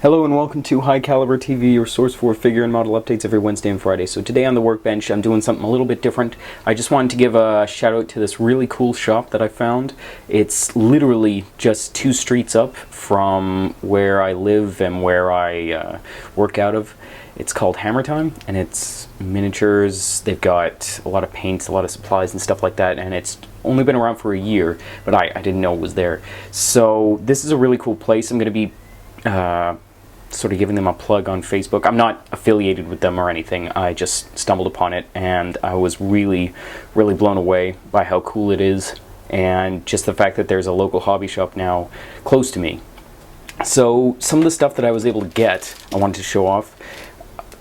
Hello and welcome to High Caliber TV, your source for figure and model updates every Wednesday and Friday. So today on the Workbench, I'm doing something a little bit different. I just wanted to give a shout out to this really cool shop that I found. It's literally just 2 streets up from where I live and where I work out of. It's called HammerTime, and it's miniatures. They've got a lot of paints, a lot of supplies and stuff like that, and it's only been around for a year, but I didn't know it was there. So this is a really cool place. I'm going to be sort of giving them a plug on Facebook. I'm not affiliated with them or anything. I just stumbled upon it and I was really blown away by how cool it is, and just the fact that there's a local hobby shop now close to me. So some of the stuff that I was able to get, I wanted to show off.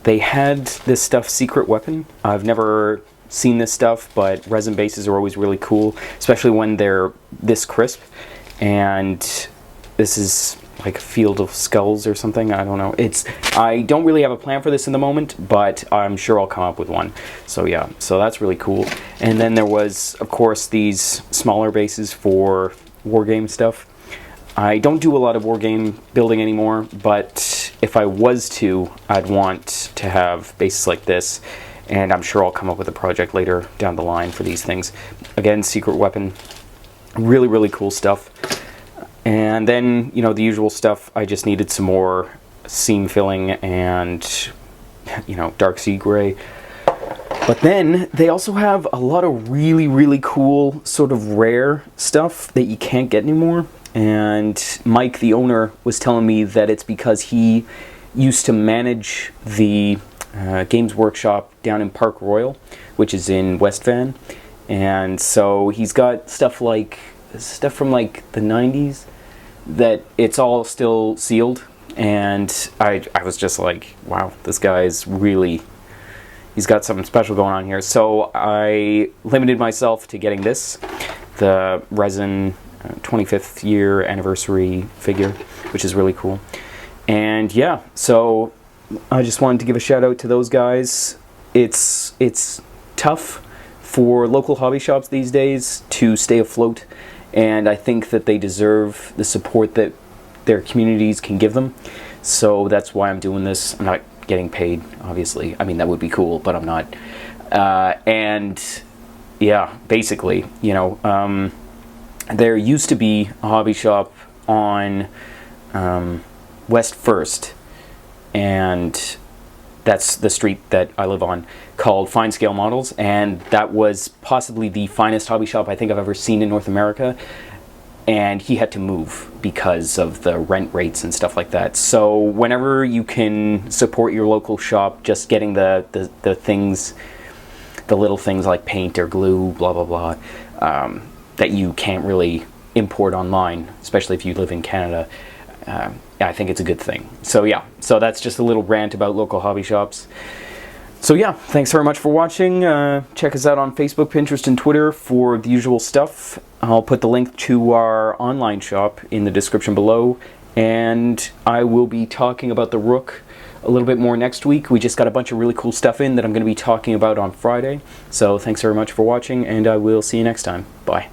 They had this stuff, Secret Weapon. I've never seen this stuff, but resin bases are always really cool, especially when they're this crisp. And this is like a Field of Skulls or something. I don't know. I don't really have a plan for this in the moment, but I'm sure I'll come up with one. So yeah, so that's really cool. And then there was, of course, these smaller bases for wargame stuff. I don't do a lot of wargame building anymore, but if I was to, I'd want to have bases like this, and I'm sure I'll come up with a project later down the line for these things. Again, Secret Weapon, really cool stuff. And then, you know, the usual stuff. I just needed some more seam filling and, you know, dark sea gray. But then they also have a lot of really cool, sort of rare stuff that you can't get anymore. And Mike, the owner, was telling me that it's because he used to manage the Games Workshop down in Park Royal, which is in West Van. And so he's got stuff from like the 90s that it's all still sealed, and I was just like, wow, this guy's he's got something special going on here. So I limited myself to getting this, the resin 25th year anniversary figure, which is really cool. And yeah, so I just wanted to give a shout out to those guys. It's tough for local hobby shops these days to stay afloat, and I think that they deserve the support that their communities can give them. So that's why I'm doing this. I'm not getting paid, obviously. I mean, that would be cool, but I'm not. And yeah, basically, you know, there used to be a hobby shop on West 1st, and that's the street that I live on, called Fine Scale Models, and that was possibly the finest hobby shop I think I've ever seen in North America. And he had to move because of the rent rates and stuff like that. So whenever you can support your local shop, just getting the things, the little things like paint or glue, blah blah blah, that you can't really import online, especially if you live in Canada, I think it's a good thing. So yeah, so that's just a little rant about local hobby shops. So yeah, thanks very much for watching. Check us out on Facebook, Pinterest, and Twitter for the usual stuff. I'll put the link to our online shop in the description below, and I will be talking about the Rook a little bit more next week. We just got a bunch of really cool stuff in that I'm going to be talking about on Friday. So thanks very much for watching, and I will see you next time. Bye.